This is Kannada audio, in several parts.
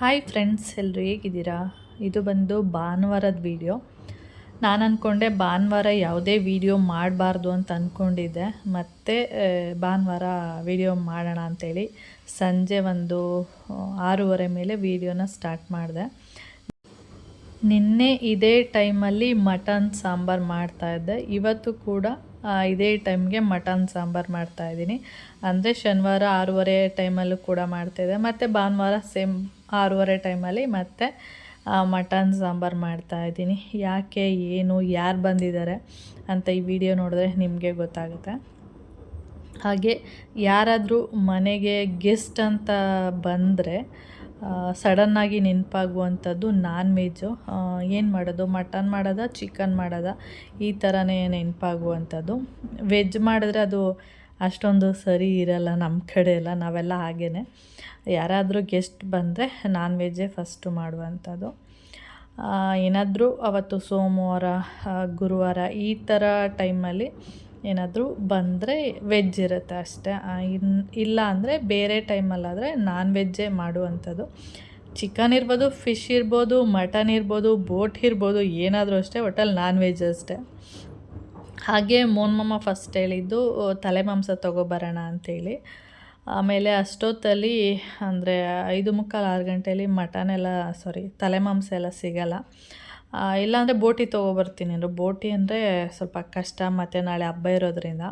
ಹಾಯ್ ಫ್ರೆಂಡ್ಸ್, ಎಲ್ಲರೂ ಹೇಗಿದ್ದೀರಾ? ಇದು ಬಂದು ಭಾನುವಾರದ ವೀಡಿಯೋ. ನಾನು ಅಂದ್ಕೊಂಡೆ ಭಾನುವಾರ ಯಾವುದೇ ವೀಡಿಯೋ ಮಾಡಬಾರ್ದು ಅಂತ ಅಂದ್ಕೊಂಡಿದ್ದೆ. ಮತ್ತು ಭಾನುವಾರ ವೀಡಿಯೋ ಮಾಡೋಣ ಅಂಥೇಳಿ ಸಂಜೆ ಒಂದು 6:30 ಮೇಲೆ ವೀಡಿಯೋನ ಸ್ಟಾರ್ಟ್ ಮಾಡಿದೆ. ನಿನ್ನೆ ಇದೇ ಟೈಮಲ್ಲಿ ಮಟನ್ ಸಾಂಬಾರು ಮಾಡ್ತಾಯಿದ್ದೆ. ಇವತ್ತು ಕೂಡ ಇದೇ ಟೈಮ್ಗೆ ಮಟನ್ ಸಾಂಬಾರು ಮಾಡ್ತಾಯಿದ್ದೀನಿ. ಅಂದರೆ ಶನಿವಾರ 6:30 ಟೈಮಲ್ಲೂ ಕೂಡ ಮಾಡ್ತಾಯಿದ್ದೆ, ಮತ್ತು ಭಾನುವಾರ ಸೇಮ್ 6:30 ಟೈಮಲ್ಲಿ ಮತ್ತೆ ಮಟನ್ ಸಾಂಬಾರು ಮಾಡ್ತಾಯಿದ್ದೀನಿ. ಯಾಕೆ, ಏನು, ಯಾರು ಬಂದಿದ್ದಾರೆ ಅಂತ ಈ ವಿಡಿಯೋ ನೋಡಿದ್ರೆ ನಿಮಗೆ ಗೊತ್ತಾಗುತ್ತೆ. ಹಾಗೆ ಯಾರಾದರೂ ಮನೆಗೆ ಗೆಸ್ಟ್ ಅಂತ ಬಂದರೆ ಸಡನ್ನಾಗಿ ನೆನಪಾಗುವಂಥದ್ದು ನಾನ್ ವೆಜ್ಜು. ಏನು ಮಾಡೋದು, ಮಟನ್ ಮಾಡೋದಾ, ಚಿಕನ್ ಮಾಡೋದಾ, ಈ ಥರನೇ ನೆನಪಾಗುವಂಥದ್ದು. ವೆಜ್ ಮಾಡಿದ್ರೆ ಅದು ಅಷ್ಟೊಂದು ಸರಿ ಇರಲ್ಲ ನಮ್ಮ ಕಡೆ ಎಲ್ಲ. ನಾವೆಲ್ಲ ಹಾಗೇ ಯಾರಾದರೂ ಗೆಸ್ಟ್ ಬಂದರೆ ನಾನ್ ವೆಜ್ಜೇ ಫಸ್ಟು ಮಾಡುವಂಥದ್ದು. ಏನಾದರೂ ಅವತ್ತು ಸೋಮವಾರ, ಗುರುವಾರ ಈ ಥರ ಟೈಮಲ್ಲಿ ಏನಾದರೂ ಬಂದರೆ ವೆಜ್ ಇರುತ್ತೆ ಅಷ್ಟೇ. ಇಲ್ಲ ಅಂದರೆ ಬೇರೆ ಟೈಮಲ್ಲಾದರೆ ನಾನ್ ವೆಜ್ಜೇ ಮಾಡುವಂಥದ್ದು. ಚಿಕನ್ ಇರ್ಬೋದು, ಫಿಶ್ ಇರ್ಬೋದು, ಮಟನ್ ಇರ್ಬೋದು, ಬೋಟ್ ಇರ್ಬೋದು, ಏನಾದರೂ ಅಷ್ಟೇ, ಒಟ್ಟಲ್ಲಿ ನಾನ್ ವೆಜ್ ಅಷ್ಟೇ. ಹಾಗೆ ಮೋನ್ಮಮ್ಮ ಫಸ್ಟ್ ಹೇಳಿದ್ದು ತಲೆ ಮಾಂಸ ತೊಗೊಬರೋಣ ಅಂಥೇಳಿ. ಆಮೇಲೆ ಅಷ್ಟೊತ್ತಲ್ಲಿ ಅಂದರೆ 5:45, 6 ಗಂಟೆಯಲ್ಲಿ ತಲೆ ಮಾಂಸ ಎಲ್ಲ ಸಿಗೋಲ್ಲ. ಇಲ್ಲಾಂದರೆ ಬೋಟಿ ತೊಗೊಬರ್ತೀನಿ ಅಂದರು. ಬೋಟಿ ಅಂದರೆ ಸ್ವಲ್ಪ ಕಷ್ಟ, ಮತ್ತು ನಾಳೆ ಹಬ್ಬ ಇರೋದ್ರಿಂದ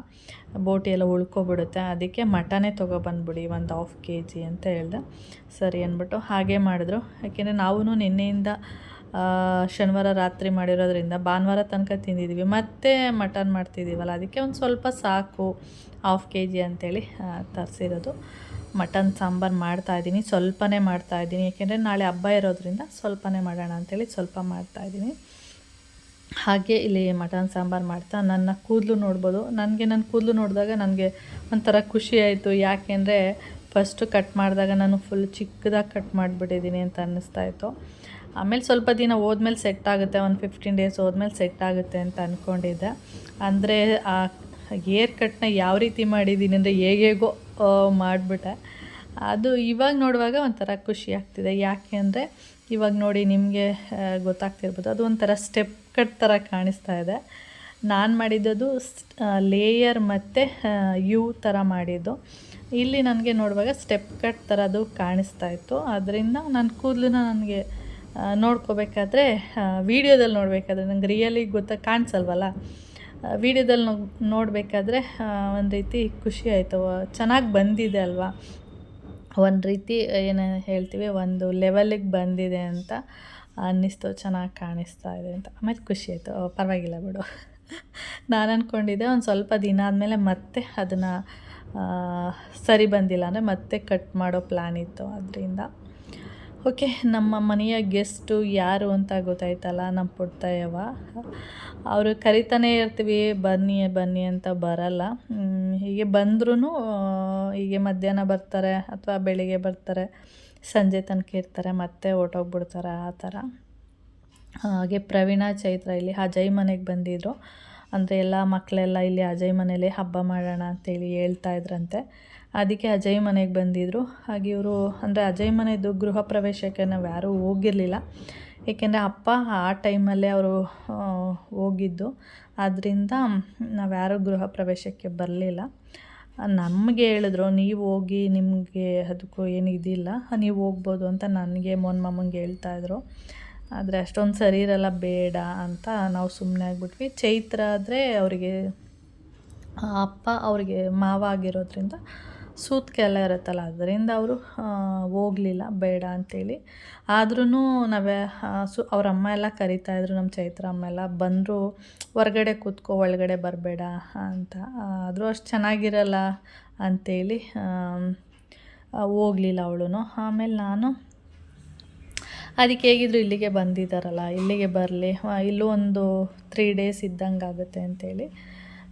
ಬೋಟಿ ಎಲ್ಲ ಉಳ್ಕೊಬಿಡುತ್ತೆ. ಅದಕ್ಕೆ ಮಟನೇ ತೊಗೊಬಂದ್ಬಿಡಿ, ಒಂದು 1/2 kg ಅಂತ ಹೇಳಿದೆ. ಸರಿ ಅಂದ್ಬಿಟ್ಟು ಹಾಗೆ ಮಾಡಿದ್ರು. ಯಾಕೆಂದರೆ ನಾವೂ ನಿನ್ನೆಯಿಂದ ಶನಿವಾರ ರಾತ್ರಿ ಮಾಡಿರೋದ್ರಿಂದ ಭಾನುವಾರ ತನಕ ತಿಂದಿದ್ವಿ, ಮತ್ತು ಮಟನ್ ಮಾಡ್ತಿದ್ದೀವಲ್ಲ, ಅದಕ್ಕೆ ಒಂದು ಸ್ವಲ್ಪ ಸಾಕು 1/2 kg ಅಂಥೇಳಿ ತರಿಸಿರೋದು. ಮಟನ್ ಸಾಂಬಾರು ಮಾಡ್ತಾಯಿದ್ದೀನಿ, ಸ್ವಲ್ಪನೇ ಮಾಡ್ತಾಯಿದ್ದೀನಿ. ಏಕೆಂದರೆ ನಾಳೆ ಹಬ್ಬ ಇರೋದ್ರಿಂದ ಸ್ವಲ್ಪನೇ ಮಾಡೋಣ ಅಂಥೇಳಿ ಸ್ವಲ್ಪ ಮಾಡ್ತಾಯಿದ್ದೀನಿ. ಹಾಗೆ ಇಲ್ಲಿ ಮಟನ್ ಸಾಂಬಾರು ಮಾಡ್ತಾ ನನ್ನ ಕೂದಲು ನೋಡ್ಬೋದು. ನನ್ನ ಕೂದಲು ನೋಡಿದಾಗ ನನಗೆ ಒಂಥರ ಖುಷಿ ಆಯಿತು. ಯಾಕೆಂದರೆ ಫಸ್ಟು ಕಟ್ ಮಾಡಿದಾಗ ನಾನು ಫುಲ್ ಚಿಕ್ಕದಾಗಿ ಕಟ್ ಮಾಡಿಬಿಟ್ಟಿದ್ದೀನಿ ಅಂತ ಅನ್ನಿಸ್ತಾಯಿತ್ತು. ಆಮೇಲೆ ಸ್ವಲ್ಪ ದಿನ ಹೋದ್ಮೇಲೆ ಸೆಟ್ ಆಗುತ್ತೆ, ಒಂದು 15 ಡೇಸ್ ಹೋದ್ಮೇಲೆ ಸೆಟ್ ಆಗುತ್ತೆ ಅಂತ ಅಂದ್ಕೊಂಡಿದ್ದೆ. ಅಂದರೆ ಆ ಏರ್ ಕಟ್ನ ಯಾವ ರೀತಿ ಮಾಡಿದ್ದೀನಿ ಅಂದರೆ ಹೇಗೋ ಮಾಡಿಬಿಟ್ಟೆ. ಅದು ಇವಾಗ ನೋಡುವಾಗ ಒಂಥರ ಖುಷಿ ಆಗ್ತಿದೆ. ಯಾಕೆ ಅಂದರೆ ಇವಾಗ ನೋಡಿ ನಿಮಗೆ ಗೊತ್ತಾಗ್ತಿರ್ಬೋದು, ಅದು ಒಂಥರ ಸ್ಟೆಪ್ ಕಟ್ ಥರ ಕಾಣಿಸ್ತಾ ಇದೆ. ನಾನು ಮಾಡಿದ್ದು ಲೇಯರ್ ಮತ್ತು ಯು ಥರ ಮಾಡಿದ್ದು. ಇಲ್ಲಿ ನನಗೆ ನೋಡುವಾಗ ಸ್ಟೆಪ್ ಕಟ್ ಥರದ್ದು ಕಾಣಿಸ್ತಾ ಇತ್ತು. ಅದರಿಂದ ನನ್ನ ಕೂದಲನ್ನ ನನಗೆ ನೋಡ್ಕೋಬೇಕಾದ್ರೆ, ವೀಡಿಯೋದಲ್ಲಿ ನೋಡಬೇಕಾದ್ರೆ ನಂಗೆ ರಿಯಲಿ ಕಾಣಿಸಲ್ವಲ್ಲ, ವೀಡಿಯೋದಲ್ಲಿ ನೋಡಬೇಕಾದ್ರೆ ಒಂದು ರೀತಿ ಖುಷಿ ಆಯಿತು. ಚೆನ್ನಾಗಿ ಬಂದಿದೆ ಅಲ್ವಾ, ಒಂದು ರೀತಿ ಏನು ಹೇಳ್ತೀವಿ, ಒಂದು ಲೆವೆಲಿಗೆ ಬಂದಿದೆ ಅಂತ ಅನ್ನಿಸ್ತು. ಚೆನ್ನಾಗಿ ಕಾಣಿಸ್ತಾ ಇದೆ ಅಂತ. ಆಮೇಲೆ ಖುಷಿ ಆಯಿತು. ಪರವಾಗಿಲ್ಲ ಬಿಡು. ನಾನು ಅಂದ್ಕೊಂಡಿದ್ದೆ ಒಂದು ಸ್ವಲ್ಪ ದಿನ ಆದಮೇಲೆ ಮತ್ತೆ ಅದನ್ನು ಸರಿ ಬಂದಿಲ್ಲ ಅಂದರೆ ಮತ್ತೆ ಕಟ್ ಮಾಡೋ ಪ್ಲ್ಯಾನ್ ಇತ್ತು. ಅದರಿಂದ ಓಕೆ, ನಮ್ಮ ಮನೆಯ ಗೆಸ್ಟು ಯಾರು ಅಂತ ಗೊತ್ತಾಯ್ತಲ್ಲ, ನಮ್ಮ ಪುಟ್ಟಯ್ಯವ. ಅವರು ಕರಿತಾನೇ ಇರ್ತೀವಿ, ಬನ್ನಿ ಬನ್ನಿ ಅಂತ ಬರಲ್ಲ. ಹೀಗೆ ಬಂದ್ರೂ ಹೀಗೆ ಮಧ್ಯಾಹ್ನ ಬರ್ತಾರೆ, ಅಥವಾ ಬೆಳಿಗ್ಗೆ ಬರ್ತಾರೆ, ಸಂಜೆ ತನಕ ಇರ್ತಾರೆ, ಮತ್ತೆ ಹೊರ್ಟೋಗ್ಬಿಡ್ತಾರೆ, ಆ ಥರ. ಹಾಗೆ ಪ್ರವೀಣ, ಚೈತ್ರ ಇಲ್ಲಿ ಅಜಯ್ ಮನೆಗೆ ಬಂದಿದ್ದರು. ಅಂದರೆ ಎಲ್ಲ ಮಕ್ಕಳೆಲ್ಲ ಇಲ್ಲಿ ಅಜಯ್ ಮನೇಲಿ ಹಬ್ಬ ಮಾಡೋಣ ಅಂತೇಳಿ ಹೇಳ್ತಾಯಿದ್ರಂತೆ. ಅದಕ್ಕೆ ಅಜಯ್ ಮನೆಗೆ ಬಂದಿದ್ದರು. ಹಾಗೆ ಇವರು ಅಂದರೆ ಅಜಯ್ ಮನೆಯದು ಗೃಹ ಪ್ರವೇಶಕ್ಕೆ ನಾವು ಯಾರೂ ಹೋಗಿರಲಿಲ್ಲ. ಏಕೆಂದರೆ ಅಪ್ಪ ಆ ಟೈಮಲ್ಲೇ ಅವರು ಹೋಗಿದ್ದು. ಆದ್ದರಿಂದ ನಾವು ಯಾರೂ ಗೃಹ ಪ್ರವೇಶಕ್ಕೆ ಬರಲಿಲ್ಲ. ನಮಗೆ ಹೇಳಿದ್ರು, ನೀವು ಹೋಗಿ, ನಿಮಗೆ ಅದಕ್ಕೂ ಏನು ಇದಿಲ್ಲ, ನೀವು ಹೋಗ್ಬೋದು ಅಂತ ನನಗೆ ಮಮ್ಮಂಗೆ ಹೇಳ್ತಾಯಿದ್ರು. ಆದರೆ ಅಷ್ಟೊಂದು ಸರಿ ಇರಲ್ಲ, ಬೇಡ ಅಂತ ನಾವು ಸುಮ್ಮನೆ ಆಗಿಬಿಟ್ವಿ. ಚೈತ್ರ ಆದರೆ ಅವರಿಗೆ ಅಪ್ಪ ಅವ್ರಿಗೆ ಮಾವ ಆಗಿರೋದ್ರಿಂದ ಸೂತ್ಕೆ ಎಲ್ಲ ಇರುತ್ತಲ್ಲ, ಅದರಿಂದ ಅವರು ಹೋಗಲಿಲ್ಲ, ಬೇಡ ಅಂಥೇಳಿ. ಆದ್ರೂ ನಾವೇ ಅವ್ರ ಅಮ್ಮ ಎಲ್ಲ ಕರಿತಾಯಿದ್ರು, ನಮ್ಮ ಚೈತ್ರ ಅಮ್ಮ ಎಲ್ಲ ಬಂದರು, ಹೊರಗಡೆ ಕೂತ್ಕೋ, ಒಳಗಡೆ ಬರಬೇಡ ಅಂತ. ಆದರೂ ಅಷ್ಟು ಚೆನ್ನಾಗಿರಲ್ಲ ಅಂಥೇಳಿ ಹೋಗಲಿಲ್ಲ ಅವಳು. ಆಮೇಲೆ ನಾನು ಅದಕ್ಕೆ ಹೇಗಿದ್ರು ಇಲ್ಲಿಗೆ ಬಂದಿದ್ದಾರಲ್ಲ, ಇಲ್ಲಿಗೆ ಬರಲಿ, ಇಲ್ಲೂ ಒಂದು 3 ಡೇಸ್ ಇದ್ದಂಗೆ ಆಗುತ್ತೆ ಅಂಥೇಳಿ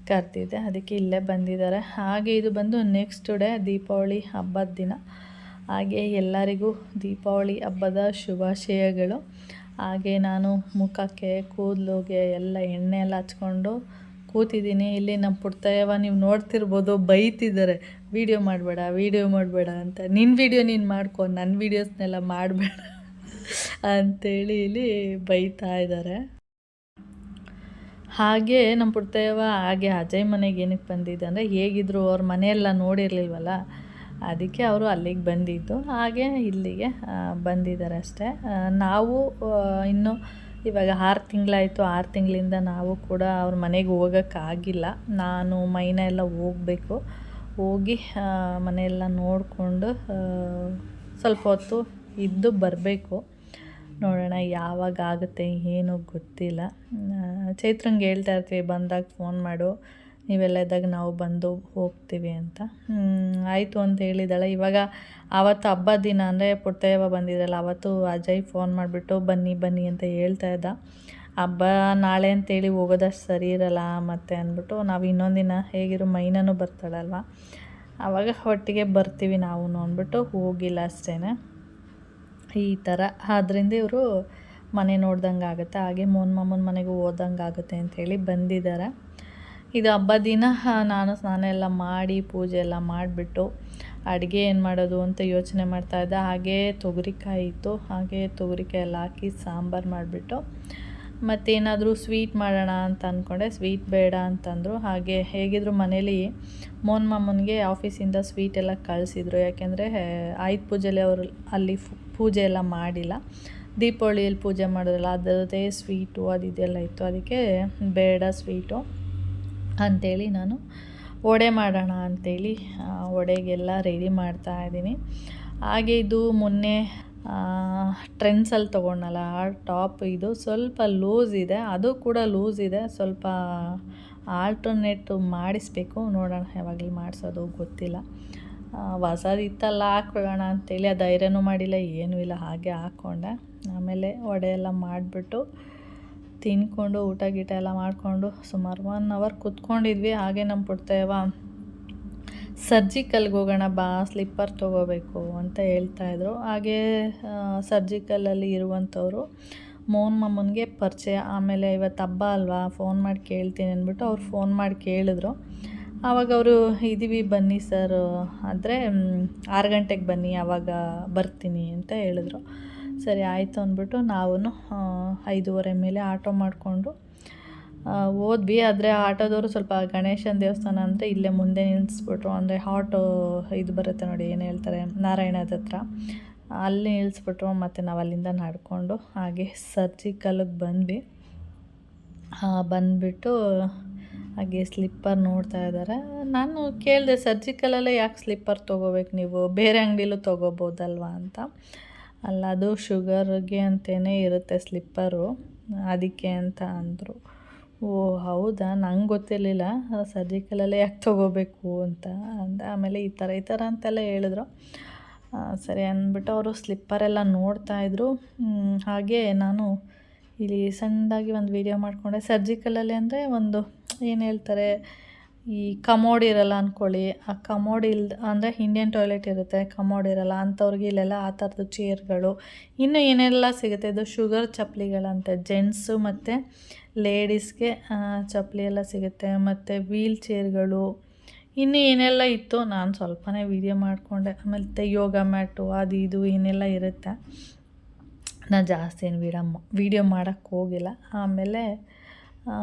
ಕರೆದಿದ್ದೆ. ಅದಕ್ಕೆ ಇಲ್ಲೇ ಬಂದಿದ್ದಾರೆ. ಹಾಗೆ ಇದು ಬಂದು ನೆಕ್ಸ್ಟ್ ಡೇ ದೀಪಾವಳಿ ಹಬ್ಬದ ದಿನ. ಹಾಗೆ ಎಲ್ಲರಿಗೂ ದೀಪಾವಳಿ ಹಬ್ಬದ ಶುಭಾಶಯಗಳು. ಹಾಗೆ ನಾನು ಮುಖಕ್ಕೆ, ಕೂದಲಿಗೆ ಎಲ್ಲ ಎಣ್ಣೆ ಎಲ್ಲ ಹಚ್ಕೊಂಡು ಕೂತಿದ್ದೀನಿ. ಇಲ್ಲಿ ನಮ್ಮ ಪುಟ್ಟಯ್ಯವ ನೀವು ನೋಡ್ತಿರ್ಬೋದು, ಬೈತಿದ್ದಾರೆ, ವೀಡಿಯೋ ಮಾಡಬೇಡ ಅಂತ. ನಿನ್ನ ವೀಡಿಯೋ ನೀನು ಮಾಡ್ಕೊ, ನನ್ನ ವೀಡಿಯೋಸ್ನೆಲ್ಲ ಮಾಡಬೇಡ ಅಂಥೇಳಿ ಇಲ್ಲಿ ಬೈತಾ ಇದ್ದಾರೆ. ಹಾಗೆ ನಮ್ಮ ಪುಟ್ಟವ್ವ ಹಾಗೆ ಅಜಯ್ ಮನೆಗೆ ಏನಕ್ಕೆ ಬಂದಿದ್ದೆ ಅಂದರೆ, ಹೇಗಿದ್ರು ಅವ್ರ ಮನೆಯೆಲ್ಲ ನೋಡಿರಲಿಲ್ವಲ್ಲ, ಅದಕ್ಕೆ ಅವರು ಅಲ್ಲಿಗೆ ಬಂದಿದ್ದು. ಹಾಗೆ ಇಲ್ಲಿಗೆ ಬಂದಿದ್ದಾರೆ ಅಷ್ಟೇ. ನಾವು ಇನ್ನೂ ಇವಾಗ 6 ತಿಂಗಳಾಯಿತು. 6 ತಿಂಗಳಿಂದ ನಾವು ಕೂಡ ಅವ್ರ ಮನೆಗೆ ಹೋಗೋಕ್ಕಾಗಿಲ್ಲ. ನಾನು ಮೈನಾ ಎಲ್ಲ ಹೋಗಬೇಕು, ಹೋಗಿ ಮನೆಯೆಲ್ಲ ನೋಡಿಕೊಂಡು ಸ್ವಲ್ಪ ಹೊತ್ತು ಇದ್ದು ಬರಬೇಕು. ನೋಡೋಣ ಯಾವಾಗ ಆಗುತ್ತೆ ಏನೋ ಗೊತ್ತಿಲ್ಲ. ಚೈತ್ರಂಗೆ ಹೇಳ್ತಾ ಇರ್ತೀವಿ, ಬಂದಾಗ ಫೋನ್ ಮಾಡು, ನೀವೆಲ್ಲ ಇದ್ದಾಗ ನಾವು ಬಂದು ಹೋಗ್ತೀವಿ ಅಂತ. ಆಯಿತು ಅಂತ ಹೇಳಿದಾಳೆ. ಇವಾಗ ಆವತ್ತು ಹಬ್ಬದ ದಿನ ಅಂದರೆ ಪುಟ್ಟವ್ವ ಬಂದಿದ್ದಲ್ಲ, ಅವತ್ತು ಅಜಯ್ ಫೋನ್ ಮಾಡಿಬಿಟ್ಟು ಬನ್ನಿ ಅಂತ ಹೇಳ್ತಾ ಇದ್ದ. ಹಬ್ಬ ನಾಳೆ ಅಂತೇಳಿ ಹೋಗೋದಷ್ಟು ಸರಿ ಇರಲ್ಲ ಮತ್ತು ಅಂದ್ಬಿಟ್ಟು ನಾವು ಇನ್ನೊಂದಿನ ಹೇಗಿರೋ ಮೈನಾನು ಬರ್ತಾಳಲ್ವ, ಆವಾಗ ಒಟ್ಟಿಗೆ ಬರ್ತೀವಿ ನಾವು ಅಂದ್ಬಿಟ್ಟು ಹೋಗಿಲ್ಲ ಅಷ್ಟೇ. ಈ ಥರ ಆದ್ದರಿಂದ ಇವರು ಮನೆ ನೋಡ್ದಂಗೆ ಆಗುತ್ತೆ, ಹಾಗೆ ಮೋಹನ್ ಮಾಮನ ಮನೆಗೂ ಹೋದಂಗೆ ಆಗುತ್ತೆ ಅಂಥೇಳಿ ಬಂದಿದ್ದಾರೆ. ಇದು ಹಬ್ಬ ದಿನ ನಾನು ಸ್ನಾನ ಎಲ್ಲ ಮಾಡಿ ಪೂಜೆ ಎಲ್ಲ ಮಾಡಿಬಿಟ್ಟು ಅಡುಗೆ ಏನು ಮಾಡೋದು ಅಂತ ಯೋಚನೆ ಮಾಡ್ತಾಯಿದ್ದೆ. ಹಾಗೆ ತೊಗರಿಕಾಯಿ ಇತ್ತು, ಹಾಗೆ ತೊಗರಿಕಾಯಿ ಎಲ್ಲ ಹಾಕಿ ಸಾಂಬಾರು ಮಾಡಿಬಿಟ್ಟು ಮತ್ತೇನಾದರೂ ಸ್ವೀಟ್ ಮಾಡೋಣ ಅಂತ ಅಂದ್ಕೊಂಡೆ. ಸ್ವೀಟ್ ಬೇಡ ಅಂತಂದರು. ಹಾಗೆ ಹೇಗಿದ್ರು ಮನೇಲಿ ಮೋಹನ್ ಮಾಮನಿಗೆ ಆಫೀಸಿಂದ ಸ್ವೀಟ್ ಎಲ್ಲ ಕಳಿಸಿದ್ರು. ಯಾಕೆಂದರೆ ಆಯುಧ ಪೂಜೆಯಲ್ಲಿ ಅವರು ಅಲ್ಲಿ ಪೂಜೆ ಎಲ್ಲ ಮಾಡಿಲ್ಲ, ದೀಪಾವಳಿಯಲ್ಲಿ ಪೂಜೆ ಮಾಡೋದಿಲ್ಲ, ಅದರದ್ದೇ ಸ್ವೀಟು ಅದೆಲ್ಲ ಇತ್ತು. ಅದಕ್ಕೆ ಬೇಡ ಸ್ವೀಟು ಅಂಥೇಳಿ ನಾನು ವಡೆ ಮಾಡೋಣ ಅಂಥೇಳಿ ವಡೆಗೆಲ್ಲ ರೆಡಿ ಮಾಡ್ತಾಯಿದ್ದೀನಿ. ಹಾಗೆ ಇದು ಮೊನ್ನೆ ಟ್ರೆಂಡ್ಸಲ್ಲಿ ತೊಗೊಂಡಲ್ಲ ಆ ಟಾಪ್, ಇದು ಸ್ವಲ್ಪ ಲೂಸ್ ಇದೆ, ಅದು ಕೂಡ ಲೂಸ್ ಇದೆ, ಸ್ವಲ್ಪ ಆಲ್ಟರ್ನೇಟ್ ಮಾಡಿಸ್ಬೇಕು. ನೋಡೋಣ ಯಾವಾಗಲೂ ಮಾಡಿಸೋದು ಗೊತ್ತಿಲ್ಲ. ಹೊಸದು ಇತ್ತಲ್ಲ ಹಾಕ್ಕೊಳ್ಳೋಣ ಅಂತೇಳಿ ಅದು ಐರನ್ನು ಮಾಡಿಲ್ಲ, ಏನೂ ಇಲ್ಲ, ಹಾಗೆ ಹಾಕ್ಕೊಂಡೆ. ಆಮೇಲೆ ವಡೆ ಎಲ್ಲ ಮಾಡಿಬಿಟ್ಟು ತಿನ್ಕೊಂಡು ಊಟ ಗೀಟ ಎಲ್ಲ ಮಾಡಿಕೊಂಡು ಸುಮಾರು 1 ಅವರ್ ಕೂತ್ಕೊಂಡಿದ್ವಿ. ಹಾಗೆ ನಮ್ಮ ಪುಟ್ಟವ್ವ ಸರ್ಜಿಕಲ್ಗೆ ಹೋಗೋಣ ಬಾ, ಸ್ಲಿಪ್ಪರ್ ತೊಗೋಬೇಕು ಅಂತ ಹೇಳ್ತಾಯಿದ್ರು. ಹಾಗೆ ಸರ್ಜಿಕಲಲ್ಲಿ ಇರುವಂಥವ್ರು ಮೋಹನ್ ಮಾಮನಿಗೆ ಪರಿಚಯ. ಆಮೇಲೆ ಇವತ್ತು ಹಬ್ಬ ಅಲ್ವಾ, ಫೋನ್ ಮಾಡಿ ಕೇಳ್ತೀನಿ ಅಂದ್ಬಿಟ್ಟು ಅವ್ರು ಫೋನ್ ಮಾಡಿ ಕೇಳಿದ್ರು. ಆವಾಗ ಅವರು ಇದ್ದೀವಿ ಬನ್ನಿ ಸರ್ ಆದರೆ 6 ಗಂಟೆಗೆ ಬನ್ನಿ, ಆವಾಗ ಬರ್ತೀನಿ ಅಂತ ಹೇಳಿದ್ರು. ಸರಿ ಆಯಿತು ಅಂದ್ಬಿಟ್ಟು ನಾವು 5:30 ಮೇಲೆ ಆಟೋ ಮಾಡಿಕೊಂಡು ಹೋದ್ವಿ. ಆದರೆ ಆಟೋದವರು ಸ್ವಲ್ಪ ಗಣೇಶನ ದೇವಸ್ಥಾನ ಅಂದರೆ ಇಲ್ಲೇ ಮುಂದೆ ನಿಲ್ಲಿಸ್ಬಿಟ್ರು. ಅಂದರೆ ಆಟೋ ಇದು ಬರುತ್ತೆ ನೋಡಿ, ಏನು ಹೇಳ್ತಾರೆ, ನಾರಾಯಣದ ಹತ್ರ, ಅಲ್ಲಿ ನಿಲ್ಲಿಸ್ಬಿಟ್ರು. ಮತ್ತು ನಾವು ಅಲ್ಲಿಂದ ನಡ್ಕೊಂಡು ಹಾಗೆ ಸರ್ಜಿಕಲ್ಗೆ ಬಂದ್ವಿ. ಬಂದುಬಿಟ್ಟು ಹಾಗೆ ಸ್ಲಿಪ್ಪರ್ ನೋಡ್ತಾ ಇದ್ದಾರೆ. ನಾನು ಕೇಳಿದೆ, ಸರ್ಜಿಕಲಲ್ಲೇ ಯಾಕೆ ಸ್ಲಿಪ್ಪರ್ ತೊಗೋಬೇಕು ನೀವು, ಬೇರೆ ಅಂಗಡಿಲೂ ತೊಗೋಬೋದಲ್ವ ಅಂತ. ಅಲ್ಲ, ಅದು ಶುಗರ್ಗೆ ಅಂತಲೇ ಇರುತ್ತೆ ಸ್ಲಿಪ್ಪರು, ಅದಕ್ಕೆ ಅಂತ ಅಂದರು. ಓ ಹೌದಾ, ನಂಗೆ ಗೊತ್ತಿರಲಿಲ್ಲ ಸರ್ಜಿಕಲಲ್ಲೇ ಯಾಕೆ ತೊಗೋಬೇಕು ಅಂತ ಅಂದ. ಆಮೇಲೆ ಈ ಥರ ಅಂತೆಲ್ಲ ಹೇಳಿದ್ರು. ಸರಿ ಅಂದ್ಬಿಟ್ಟು ಅವರು ಸ್ಲಿಪ್ಪರೆಲ್ಲ ನೋಡ್ತಾಯಿದ್ರು. ಹಾಗೆ ನಾನು ಇಲ್ಲಿ ಸಣ್ಣದಾಗಿ ಒಂದು ವೀಡಿಯೋ ಮಾಡಿಕೊಂಡೆ. ಸರ್ಜಿಕಲಲ್ಲಿ ಅಂದರೆ ಒಂದು ಏನು ಹೇಳ್ತಾರೆ, ಈ ಕಮೋಡ್ ಇರಲ್ಲ ಅಂದ್ಕೊಳ್ಳಿ, ಆ ಕಮೋಡ್ ಅಂದರೆ ಇಂಡಿಯನ್ ಟಾಯ್ಲೆಟ್ ಇರುತ್ತೆ, ಕಮೋಡ್ ಇರಲ್ಲ ಅಂಥವ್ರಿಗೆ ಇಲ್ಲೆಲ್ಲ ಆ ಥರದ್ದು ಚೇರ್ಗಳು, ಇನ್ನೂ ಏನೆಲ್ಲ ಸಿಗುತ್ತೆ. ಇದು ಶುಗರ್ ಚಪ್ಪಲಿಗಳಂತೆ, ಜೆಂಟ್ಸು ಮತ್ತು ಲೇಡೀಸ್ಗೆ ಚಪ್ಪಲಿ ಎಲ್ಲ ಸಿಗುತ್ತೆ, ಮತ್ತು ವೀಲ್ ಚೇರ್ಗಳು, ಇನ್ನೂ ಏನೆಲ್ಲ ಇತ್ತು. ನಾನು ಸ್ವಲ್ಪನೇ ವೀಡಿಯೋ ಮಾಡಿಕೊಂಡೆ. ಆಮೇಲೆ ಯೋಗ ಮ್ಯಾಟು ಅದು ಇದು ಏನೆಲ್ಲ ಇರುತ್ತೆ. ನಾನು ಜಾಸ್ತಿ ಏನು ವೀಡಿಯೋ ಮಾಡೋಕ್ಕೆ ಹೋಗಿಲ್ಲ. ಆಮೇಲೆ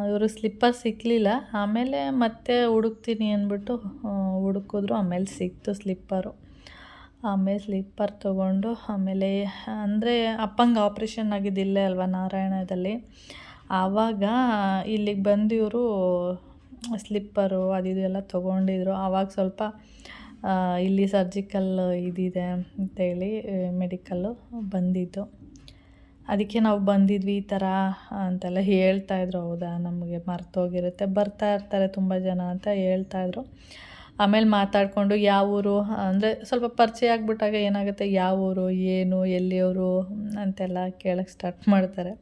ಇವರು ಸ್ಲಿಪ್ಪರ್ ಸಿಕ್ಕಲಿಲ್ಲ. ಆಮೇಲೆ ಮತ್ತೆ ಹುಡುಕ್ತೀನಿ ಅಂದ್ಬಿಟ್ಟು ಹುಡುಕಿದ್ರು. ಆಮೇಲೆ ಸಿಕ್ತು ಸ್ಲಿಪ್ಪರು. ಆಮೇಲೆ ಸ್ಲಿಪ್ಪರ್ ತೊಗೊಂಡು ಆಮೇಲೆ ಅಂದರೆ ಅಪ್ಪಂಗೆ ಆಪ್ರೇಷನ್ ಆಗಿದ್ದಿಲ್ಲೇ ಅಲ್ವಾ ನಾರಾಯಣದಲ್ಲಿ, ಆವಾಗ ಇಲ್ಲಿಗೆ ಬಂದು ಇವರು ಸ್ಲಿಪ್ಪರು ಅದು ಎಲ್ಲ ತೊಗೊಂಡಿದ್ರು. ಆವಾಗ ಸ್ವಲ್ಪ ಇಲ್ಲಿ ಸರ್ಜಿಕಲ್ ಇದಿದೆ ಅಂತೇಳಿ ಮೆಡಿಕಲ್ಲು ಬಂದಿದ್ದು, ಅದಕ್ಕೆ ನಾವು ಬಂದಿದ್ವಿ ಈ ಥರ ಅಂತೆಲ್ಲ ಹೇಳ್ತಾಯಿದ್ರು. ಹೌದಾ, ನಮಗೆ ಮರ್ತೋಗಿರುತ್ತೆ, ಬರ್ತಾ ಇರ್ತಾರೆ ತುಂಬ ಜನ ಅಂತ ಹೇಳ್ತಾಯಿದ್ರು. ಆಮೇಲೆ ಮಾತಾಡಿಕೊಂಡು ಯಾವ ಊರು ಅಂದರೆ ಸ್ವಲ್ಪ ಪರಿಚಯ ಆಗಿಬಿಟ್ಟಾಗ ಏನಾಗುತ್ತೆ, ಯಾವ ಊರು ಏನು ಎಲ್ಲಿಯವರು ಅಂತೆಲ್ಲ ಕೇಳೋಕ್ಕೆ ಸ್ಟಾರ್ಟ್ ಮಾಡ್ತಾರೆ.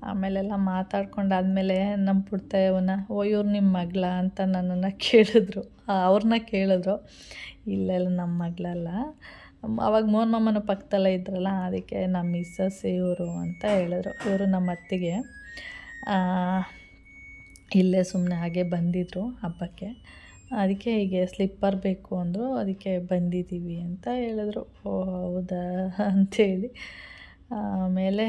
ಆಮೇಲೆಲ್ಲ ಮಾತಾಡ್ಕೊಂಡಾದಮೇಲೆ ನಮ್ಮ ಪುಟ್ಟವ್ವನ ಇವ್ರು ನಿಮ್ಮ ಮಗಳ ಅಂತ ನನ್ನನ್ನು ಕೇಳಿದ್ರು. ಅವ್ರನ್ನ ಕೇಳಿದ್ರು. ಇಲ್ಲೆಲ್ಲ ನಮ್ಮ ಮಗಳಲ್ಲ, ಆವಾಗ ಮೋಹನ್ ಮಾಮನ ಪಕ್ಕದಲ್ಲೇ ಇದ್ರಲ್ಲ, ಅದಕ್ಕೆ ನಮ್ಮ ಮಿಸ್ಸಸ್ ಇವರು ಅಂತ ಹೇಳಿದ್ರು. ಇವರು ನಮ್ಮ ಅತ್ತಿಗೆ ಇಲ್ಲೇ ಸುಮ್ಮನೆ ಹಾಗೆ ಬಂದಿದ್ದರು ಹಬ್ಬಕ್ಕೆ. ಅದಕ್ಕೆ ಹೀಗೆ ಸ್ಲಿಪ್ಪರ್ ಬೇಕು ಅಂದರು. ಅದಕ್ಕೆ ಬಂದಿದ್ದೀವಿ ಅಂತ ಹೇಳಿದ್ರು. ಓ ಹೌದಾ ಅಂಥೇಳಿ ಆಮೇಲೆ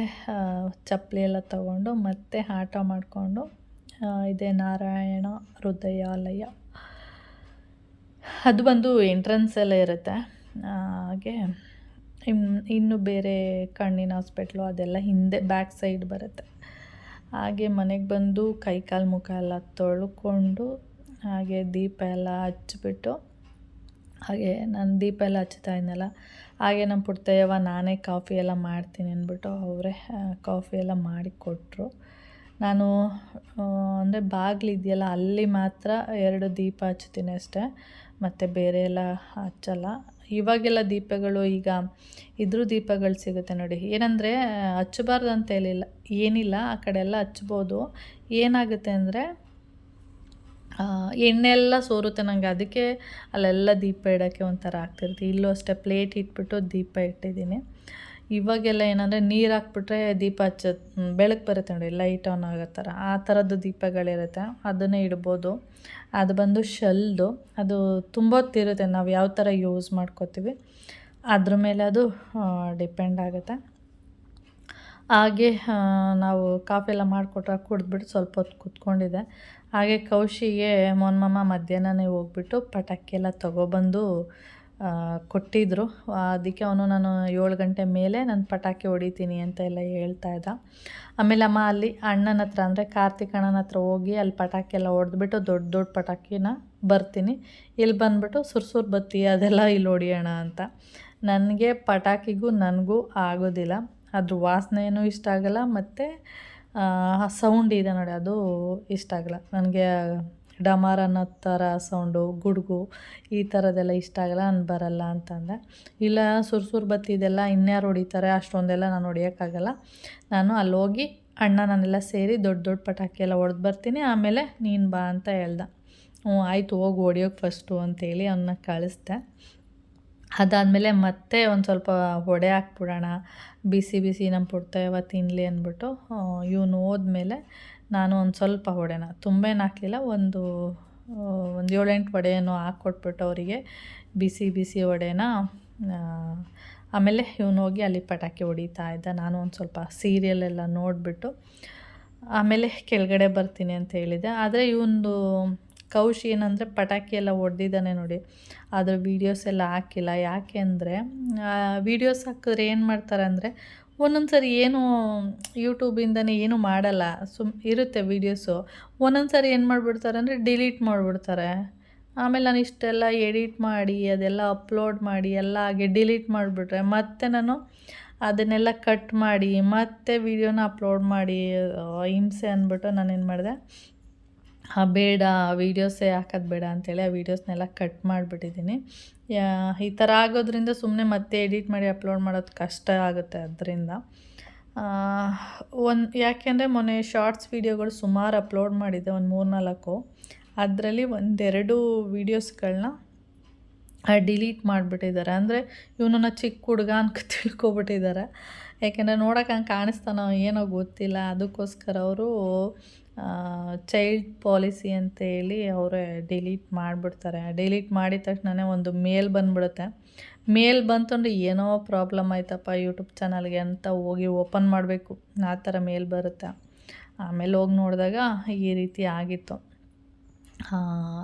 ಚಪ್ಪಲಿ ಎಲ್ಲ ತೊಗೊಂಡು ಮತ್ತೆ ಆಟೋ ಮಾಡಿಕೊಂಡು ಇದೇ ನಾರಾಯಣ ಹೃದಯಾಲಯ, ಅದು ಬಂದು ಎಂಟ್ರೆನ್ಸಲ್ಲೇ ಇರುತ್ತೆ. ಹಾಗೆ ಇನ್ನು ಬೇರೆ ಕಣ್ಣಿನ ಹಾಸ್ಪಿಟ್ಲು ಅದೆಲ್ಲ ಹಿಂದೆ ಬ್ಯಾಕ್ ಸೈಡ್ ಬರುತ್ತೆ. ಹಾಗೆ ಮನೆಗೆ ಬಂದು ಕೈ ಕಾಲು ಮುಖ ಎಲ್ಲ ತೊಳ್ಕೊಂಡು ಹಾಗೆ ದೀಪ ಎಲ್ಲ ಹಚ್ಬಿಟ್ಟು, ಹಾಗೆ ನಾನು ದೀಪ ಎಲ್ಲ ಹಚ್ತಾ ಇದ್ನಲ್ಲ, ಹಾಗೆ ನಮ್ಮ ಪುಟ್ಟಯ್ಯವ ನಾನೇ ಕಾಫಿ ಎಲ್ಲ ಮಾಡ್ತೀನಿ ಅಂದ್ಬಿಟ್ಟು ಅವರೇ ಕಾಫಿ ಎಲ್ಲ ಮಾಡಿ ಕೊಟ್ಟರು. ನಾನು ಅಂದರೆ ಬಾಗಿಲಿದೆಯಲ್ಲ ಅಲ್ಲಿ ಮಾತ್ರ 2 ದೀಪ ಹಚ್ತೀನಿ ಅಷ್ಟೇ, ಮತ್ತು ಬೇರೆ ಎಲ್ಲ ಹಚ್ಚಲ್ಲ. ಇವಾಗೆಲ್ಲ ದೀಪಗಳು ಈಗ ಇದ್ರ ದೀಪಗಳು ಸಿಗುತ್ತೆ ನೋಡಿ. ಏನಂದರೆ ಹಚ್ಚಬಾರ್ದು ಅಂತ ಏನಿಲ್ಲ, ಆ ಕಡೆ ಎಲ್ಲ ಹಚ್ಬೋದು. ಏನಾಗುತ್ತೆ ಅಂದರೆ ಎಣ್ಣೆ ಎಲ್ಲ ಸೋರುತ್ತೆ ನನಗೆ, ಅದಕ್ಕೆ ಅಲ್ಲೆಲ್ಲ ದೀಪ ಇಡೋಕ್ಕೆ ಒಂಥರ ಆಗ್ತಿರುತ್ತೆ. ಇಲ್ಲೂ ಅಷ್ಟೇ ಪ್ಲೇಟ್ ಇಟ್ಬಿಟ್ಟು ದೀಪ ಇಟ್ಟಿದ್ದೀನಿ. ಇವಾಗೆಲ್ಲ ಏನಂದರೆ ನೀರು ಹಾಕ್ಬಿಟ್ರೆ ದೀಪ ಬೆಳಕು ಬರುತ್ತೆ ನೋಡಿ, ಲೈಟ್ ಆನ್ ಆಗೋ ಥರ, ಆ ಥರದ್ದು ದೀಪಗಳಿರುತ್ತೆ, ಅದನ್ನೇ ಇಡ್ಬೋದು. ಅದು ಬಂದು ಶೆಲ್ದು, ಅದು ತುಂಬ ಹೊತ್ತಿರುತ್ತೆ, ನಾವು ಯಾವ ಥರ ಯೂಸ್ ಮಾಡ್ಕೋತೀವಿ ಅದ್ರ ಮೇಲೆ ಅದು ಡಿಪೆಂಡ್ ಆಗುತ್ತೆ. ಹಾಗೆ ನಾವು ಕಾಫಿ ಎಲ್ಲ ಮಾಡಿಕೊಟ್ರೆ ಕುಡಿದ್ಬಿಟ್ಟು ಸ್ವಲ್ಪ ಹೊತ್ತು ಕೂತ್ಕೊಂಡಿದ್ದೆ. ಹಾಗೆ ಕೌಶಿಗೆ ಮೊನ್ಮಮ್ಮ ಮಧ್ಯಾಹ್ನನೇ ಹೋಗ್ಬಿಟ್ಟು ಪಟಾಕಿ ಎಲ್ಲ ತೊಗೊಬಂದು ಕೊಟ್ಟಿದ್ದರು. ಅದಕ್ಕೆ ಅವನು ನಾನು 7 ಗಂಟೆ ಮೇಲೆ ನಾನು ಪಟಾಕಿ ಹೊಡಿತೀನಿ ಅಂತ ಎಲ್ಲ ಹೇಳ್ತಾ ಇದ್ದ. ಆಮೇಲೆ ಅಮ್ಮ ಅಲ್ಲಿ ಅಣ್ಣನ ಹತ್ರ ಅಂದರೆ ಕಾರ್ತಿಕ್ ಅಣ್ಣನ ಹತ್ರ ಹೋಗಿ ಅಲ್ಲಿ ಪಟಾಕಿ ಎಲ್ಲ ಹೊಡೆದ್ಬಿಟ್ಟು ದೊಡ್ಡ ದೊಡ್ಡ ಪಟಾಕಿನ ಬರ್ತೀನಿ, ಇಲ್ಲಿ ಬಂದುಬಿಟ್ಟು ಸುರ್ಸುರು ಬತ್ತಿ ಅದೆಲ್ಲ ಇಲ್ಲಿ ಹೊಡಿಯೋಣ ಅಂತ. ನನಗೆ ಪಟಾಕಿಗೂ ನನಗೂ ಆಗೋದಿಲ್ಲ, ಅದ್ರ ವಾಸನೆಯೂ ಇಷ್ಟ ಆಗಲ್ಲ, ಮತ್ತು ಸೌಂಡ್ ಇದೆ ನೋಡಿ ಅದು ಇಷ್ಟ ಆಗಲ್ಲ ನನಗೆ. ಡಮಾರ್ ಅನ್ನೋ ಥರ ಸೌಂಡು, ಗುಡುಗು ಈ ಥರದ್ದೆಲ್ಲ ಇಷ್ಟ ಆಗಲ್ಲ, ನಾನು ಬರಲ್ಲ ಅಂತಂದೆ. ಇಲ್ಲ ಸುರ್ಸುರು ಬತ್ತಿ ಇದೆಲ್ಲ ಇನ್ಯಾರು ಹೊಡಿತಾರೆ, ಅಷ್ಟೊಂದೆಲ್ಲ ನಾನು ಹೊಡಿಯೋಕ್ಕಾಗಲ್ಲ, ನಾನು ಅಲ್ಲಿ ಹೋಗಿ ಅಣ್ಣ ನಾನೆಲ್ಲ ಸೇರಿ ದೊಡ್ಡ ದೊಡ್ಡ ಪಟಾಕಿ ಎಲ್ಲ ಹೊಡೆದು ಬರ್ತೀನಿ, ಆಮೇಲೆ ನೀನು ಬಾ ಅಂತ ಹೇಳ್ದೆ. ಹ್ಞೂ ಆಯಿತು ಹೋಗಿ ಹೊಡಿಯೋಕೆ ಫಸ್ಟು ಅಂತೇಳಿ ಅವನ್ನ ಕಳಿಸ್ದೆ. ಅದಾದಮೇಲೆ ಮತ್ತೆ ಒಂದು ಸ್ವಲ್ಪ ವಡೆ ಹಾಕ್ಬಿಡೋಣ, ಬಿಸಿ ಬಿಸಿ ನಮ್ಮ ಪುಟ್ಟಯ್ಯವ ತಿನ್ನಲಿ ಅಂದ್ಬಿಟ್ಟು ಇವನು ಹೋದ್ಮೇಲೆ ನಾನು ಒಂದು ಸ್ವಲ್ಪ ವಡೆನ, ತುಂಬೇನು ಹಾಕಲಿಲ್ಲ, ಒಂದು 7-8 ವಡೆಯನ್ನು ಹಾಕ್ಕೊಟ್ಬಿಟ್ಟು ಅವರಿಗೆ ಬಿಸಿ ಬಿಸಿ ವಡೆನ. ಆಮೇಲೆ ಇವನು ಹೋಗಿ ಅಲ್ಲಿ ಪಟಾಕಿ ಹೊಡಿತಾ ಇದ್ದ, ನಾನು ಒಂದು ಸ್ವಲ್ಪ ಸೀರಿಯಲೆಲ್ಲ ನೋಡಿಬಿಟ್ಟು ಆಮೇಲೆ ಕೆಳಗಡೆ ಬರ್ತೀನಿ ಅಂತ ಹೇಳಿದೆ. ಆದರೆ ಇವನು ಕೌಶಿ ಏನಂದರೆ ಪಟಾಕಿ ಎಲ್ಲ ಹೊಡೆದಿದ್ದಾನೆ ನೋಡಿ, ಅದರ ವೀಡಿಯೋಸ್ ಎಲ್ಲ ಹಾಕಿಲ್ಲ. ಯಾಕೆ ಅಂದರೆ ವೀಡಿಯೋಸ್ ಹಾಕಿದ್ರೆ ಏನು ಮಾಡ್ತಾರೆ ಅಂದರೆ ಒಂದೊಂದು ಸರಿ ಏನು ಯೂಟ್ಯೂಬಿಂದನೇ ಏನೂ ಮಾಡಲ್ಲ, ಇರುತ್ತೆ ವೀಡಿಯೋಸು, ಒಂದೊಂದು ಸರಿ ಏನು ಮಾಡಿಬಿಡ್ತಾರೆ ಅಂದರೆ ಡಿಲೀಟ್ ಮಾಡಿಬಿಡ್ತಾರೆ. ಆಮೇಲೆ ನಾನು ಇಷ್ಟೆಲ್ಲ ಎಡಿಟ್ ಮಾಡಿ ಅದೆಲ್ಲ ಅಪ್ಲೋಡ್ ಮಾಡಿ ಎಲ್ಲ ಹಾಗೆ ಡಿಲೀಟ್ ಮಾಡಿಬಿಟ್ರೆ ಮತ್ತೆ ನಾನು ಅದನ್ನೆಲ್ಲ ಕಟ್ ಮಾಡಿ ಮತ್ತೆ ವೀಡಿಯೋನ ಅಪ್ಲೋಡ್ ಮಾಡಿ ಹಿಂಸೆ ಅಂದ್ಬಿಟ್ಟು ನಾನೇನು ಮಾಡಿದೆ, ಬೇಡ ವೀಡಿಯೋಸೇ ಹಾಕೋದು ಬೇಡ ಅಂಥೇಳಿ ಆ ವೀಡಿಯೋಸ್ನೆಲ್ಲ ಕಟ್ ಮಾಡಿಬಿಟ್ಟಿದ್ದೀನಿ. ಈ ಥರ ಆಗೋದ್ರಿಂದ ಸುಮ್ಮನೆ ಮತ್ತೆ ಎಡಿಟ್ ಮಾಡಿ ಅಪ್ಲೋಡ್ ಮಾಡೋದು ಕಷ್ಟ ಆಗುತ್ತೆ. ಅದರಿಂದ ಯಾಕೆಂದರೆ ಮೊನ್ನೆ ಶಾರ್ಟ್ಸ್ ವೀಡಿಯೋಗಳು ಸುಮಾರು ಅಪ್ಲೋಡ್ ಮಾಡಿದ್ದೆ, ಒಂದು 3-4, ಅದರಲ್ಲಿ 1-2 ವೀಡಿಯೋಸ್ಗಳನ್ನ ಡಿಲೀಟ್ ಮಾಡಿಬಿಟ್ಟಿದ್ದಾರೆ. ಅಂದರೆ ಇವನನ್ನ ಚಿಕ್ಕ ಹುಡುಗ ಅನ್ಕ ತಿಳ್ಕೊಬಿಟ್ಟಿದ್ದಾರೆ. ಯಾಕೆಂದರೆ ನೋಡೋಕೆ ಹಂಗೆ ಕಾಣಿಸ್ತಾನೋ ಏನೋ ಗೊತ್ತಿಲ್ಲ, ಅದಕ್ಕೋಸ್ಕರ ಅವರು ಚೈಲ್ಡ್ ಪಾಲಿಸಿ ಅಂತೇಳಿ ಅವರೇ ಡಿಲೀಟ್ ಮಾಡಿಬಿಡ್ತಾರೆ. ಡಿಲೀಟ್ ಮಾಡಿದ ತಕ್ಷಣ ಒಂದು ಮೇಲ್ ಬಂದುಬಿಡುತ್ತೆ. ಮೇಲ್ ಬಂತು ಅಂದರೆ ಏನೋ ಪ್ರಾಬ್ಲಮ್ ಆಯ್ತಪ್ಪ ಯೂಟ್ಯೂಬ್ ಚಾನಲ್ಗೆ ಅಂತ ಹೋಗಿ ಓಪನ್ ಮಾಡಬೇಕು, ಆ ಥರ ಮೇಲ್ ಬರುತ್ತೆ. ಆಮೇಲೆ ಹೋಗಿ ನೋಡಿದಾಗ ಈ ರೀತಿ ಆಗಿತ್ತು.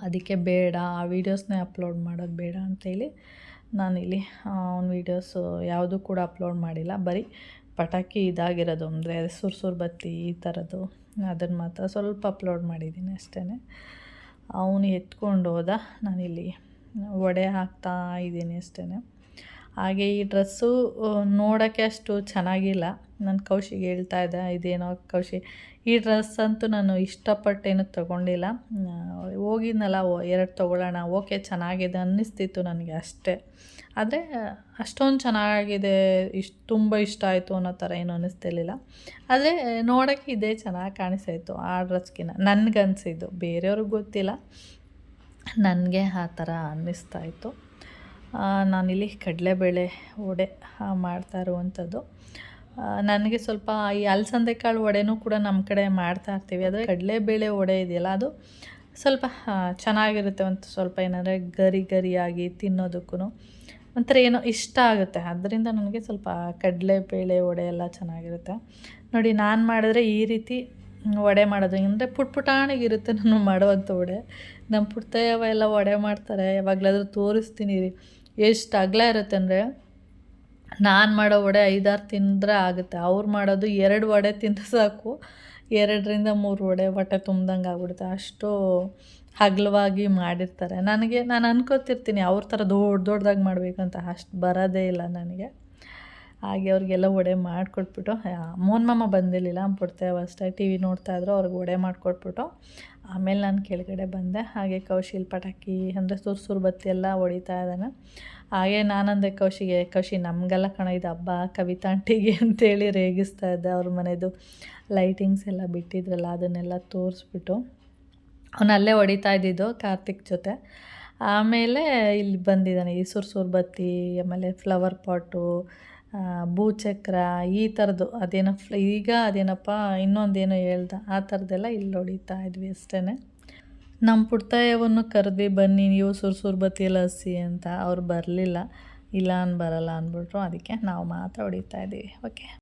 ಅದಕ್ಕೆ ಬೇಡ ಆ ವೀಡಿಯೋಸ್ನೇ ಅಪ್ಲೋಡ್ ಮಾಡೋದು ಬೇಡ ಅಂತೇಳಿ ನಾನಿಲ್ಲಿ ವೀಡಿಯೋಸು ಯಾವುದೂ ಕೂಡ ಅಪ್ಲೋಡ್ ಮಾಡಿಲ್ಲ. ಬರೀ ಪಟಾಕಿ ಇದಾಗಿರೋದು ಅಂದರೆ ಸುರ್ಸುರು ಬತ್ತಿ ಈ ಥರದ್ದು ಅದನ್ನು ಮಾತ್ರ ಸ್ವಲ್ಪ ಅಪ್ಲೋಡ್ ಮಾಡಿದ್ದೀನಿ ಅಷ್ಟೇ. ಅವನು ಎತ್ಕೊಂಡು ಹೋದ, ನಾನಿಲ್ಲಿ ವಡೆ ಹಾಕ್ತಾ ಇದ್ದೀನಿ ಅಷ್ಟೇ. ಹಾಗೆ ಈ ಡ್ರೆಸ್ಸು ನೋಡೋಕ್ಕೆ ಅಷ್ಟು ಚೆನ್ನಾಗಿಲ್ಲ. ನನ್ನ ಕೌಶಿಗೆ ಹೇಳ್ತಾ ಇದ್ದೆ, ಇದೇನೋ ಕೌಶಿ ಈ ಡ್ರೆಸ್ ಅಂತೂ ನಾನು ಇಷ್ಟಪಟ್ಟೇನು ತೊಗೊಂಡಿಲ್ಲ, ಹೋಗಿದ್ನಲ್ಲ 2 ತೊಗೊಳ್ಳೋಣ, ಓಕೆ ಚೆನ್ನಾಗಿದೆ ಅನ್ನಿಸ್ತಿತ್ತು ನನಗೆ ಅಷ್ಟೇ. ಆದರೆ ಅಷ್ಟೊಂದು ಚೆನ್ನಾಗಿದೆ, ತುಂಬ ಇಷ್ಟ ಆಯಿತು ಅನ್ನೋ ಥರ ಏನೂ ಅನ್ನಿಸ್ತಿರ್ಲಿಲ್ಲ. ಆದರೆ ನೋಡೋಕ್ಕೆ ಇದೇ ಚೆನ್ನಾಗಿ ಕಾಣಿಸ್ತಾಯಿತ್ತು ಆ ಡ್ರೆಸ್ಗಿನ, ನನಗನ್ಸಿದ್ದು, ಬೇರೆಯವ್ರಿಗೆ ಗೊತ್ತಿಲ್ಲ, ನನಗೆ ಆ ಥರ ಅನ್ನಿಸ್ತಾಯಿತ್ತು. ನಾನಿಲ್ಲಿ ಕಡಲೆಬೇಳೆ ವಡೆ ಮಾಡ್ತಾ ಇರುವಂಥದ್ದು. ನನಗೆ ಸ್ವಲ್ಪ ಈ ಅಲಸಂದೆ ಕಾಳು ವಡೆನೂ ಕೂಡ ನಮ್ಮ ಕಡೆ ಮಾಡ್ತಾಯಿರ್ತೀವಿ, ಆದರೆ ಕಡಲೆಬೇಳೆ ವಡೆ ಇದೆಯಲ್ಲ ಅದು ಸ್ವಲ್ಪ ಚೆನ್ನಾಗಿರುತ್ತೆ. ಒಂದು ಸ್ವಲ್ಪ ಏನಂದರೆ ಗರಿ ಗರಿಯಾಗಿ ತಿನ್ನೋದಕ್ಕೂ ಒಂಥರ ಏನೋ ಇಷ್ಟ ಆಗುತ್ತೆ. ಅದರಿಂದ ನನಗೆ ಸ್ವಲ್ಪ ಕಡಲೆಬೇಳೆ ವಡೆ ಎಲ್ಲ ಚೆನ್ನಾಗಿರುತ್ತೆ. ನೋಡಿ ನಾನು ಮಾಡಿದ್ರೆ ಈ ರೀತಿ ವಡೆ ಮಾಡೋದು ಅಂದರೆ ಪುಟಾಣಿಗಿರುತ್ತೆ ನಾನು ಮಾಡೋವಂಥ ವಡೆ. ನಮ್ಮ ಪುಟ್ಟಯ್ಯವ ಎಲ್ಲ ವಡೆ ಮಾಡ್ತಾರೆ, ಯಾವಾಗಲಾದ್ರೂ ತೋರಿಸ್ತೀನಿ ರೀ. ಎಷ್ಟು ಅಗಲ ಇರುತ್ತೆ ಅಂದರೆ ನಾನು ಮಾಡೋ ವಡೆ 5-6 ತಿಂದರೆ ಆಗುತ್ತೆ. ಅವ್ರು ಮಾಡೋದು 2 ವಡೆ ತಿಂದರೆ ಸಾಕು, 2ರಿಂದ 3 ವಡೆ ಹೊಟ್ಟೆ ತುಂಬ್ದಂಗೆ ಆಗ್ಬಿಡುತ್ತೆ. ಅಷ್ಟು ಅಗಲವಾಗಿ ಮಾಡಿರ್ತಾರೆ. ನಾನು ಅನ್ಕೋತಿರ್ತೀನಿ ಅವ್ರ ಥರ ದೊಡ್ಡದಾಗಿ ಮಾಡಬೇಕಂತ, ಅಷ್ಟು ಬರೋದೇ ಇಲ್ಲ ನನಗೆ. ಹಾಗೆ ಅವ್ರಿಗೆಲ್ಲ ವಡೆ ಮಾಡಿಕೊಟ್ಬಿಟ್ಟು, ಮೋಹನ್ ಮಾಮ ಬಂದಿರಲಿಲ್ಲ, ಪುಡ್ತೇವೆ ಅಷ್ಟೇ ಟಿ ವಿ ನೋಡ್ತಾಯಿದ್ರು. ಅವ್ರಿಗೆ ವಡೆ ಮಾಡಿಕೊಟ್ಬಿಟ್ಟು ಆಮೇಲೆ ನಾನು ಕೆಳಗಡೆ ಬಂದೆ. ಹಾಗೆ ಕೌಶಿಲ್ ಪಟಾಕಿ ಅಂದರೆ ಸುರು ಬತ್ತಿ ಎಲ್ಲ ಹೊಡಿತಾ ಇದ್ದಾನೆ. ಹಾಗೆ ನಾನಂದೆ ಕೌಶಿ ನಮಗೆಲ್ಲ ಕಣ ಇದು ಹಬ್ಬ, ಕವಿತಾ ಆಂಟಿಗೆ ಅಂತೇಳಿ ರೇಗಿಸ್ತಾ ಇದ್ದೆ. ಅವ್ರ ಮನೆಯದು ಲೈಟಿಂಗ್ಸ್ ಎಲ್ಲ ಬಿಟ್ಟಿದ್ರಲ್ಲ ಅದನ್ನೆಲ್ಲ ತೋರಿಸ್ಬಿಟ್ಟು ಅವನು ಅಲ್ಲೇ ಹೊಡಿತಾ ಇದ್ದಿದ್ದು ಕಾರ್ತಿಕ್ ಜೊತೆ. ಆಮೇಲೆ ಇಲ್ಲಿ ಬಂದಿದ್ದಾನೆ ಈ ಸುರು ಬತ್ತಿ, ಆಮೇಲೆ ಫ್ಲವರ್ ಪಾಟು, ಭೂಚಕ್ರ, ಈ ಥರದ್ದು ಅದೇನೋ ಈಗ ಅದೇನಪ್ಪ ಇನ್ನೊಂದೇನೋ ಹೇಳ್ದ, ಆ ಥರದ್ದೆಲ್ಲ ಇಲ್ಲಿ ಹೊಡಿತಾ ಇದ್ವಿ ಅಷ್ಟೇ. ನಮ್ಮ ಪುಟ್ಟಯ್ಯವನ್ನು ಕರೆದ್ವಿ, ಬನ್ನಿ ನೀವು ಸುರು ಬತ್ತಿ ಎಲ್ಲ ಹಸಿ ಅಂತ. ಅವ್ರು ಬರಲಿಲ್ಲ, ಇಲ್ಲ ಬರಲ್ಲ ಅಂದ್ಬಿಟ್ರು. ಅದಕ್ಕೆ ನಾವು ಮಾತ್ರ ಹೊಡಿತಾ ಇದ್ದೀವಿ. ಓಕೆ.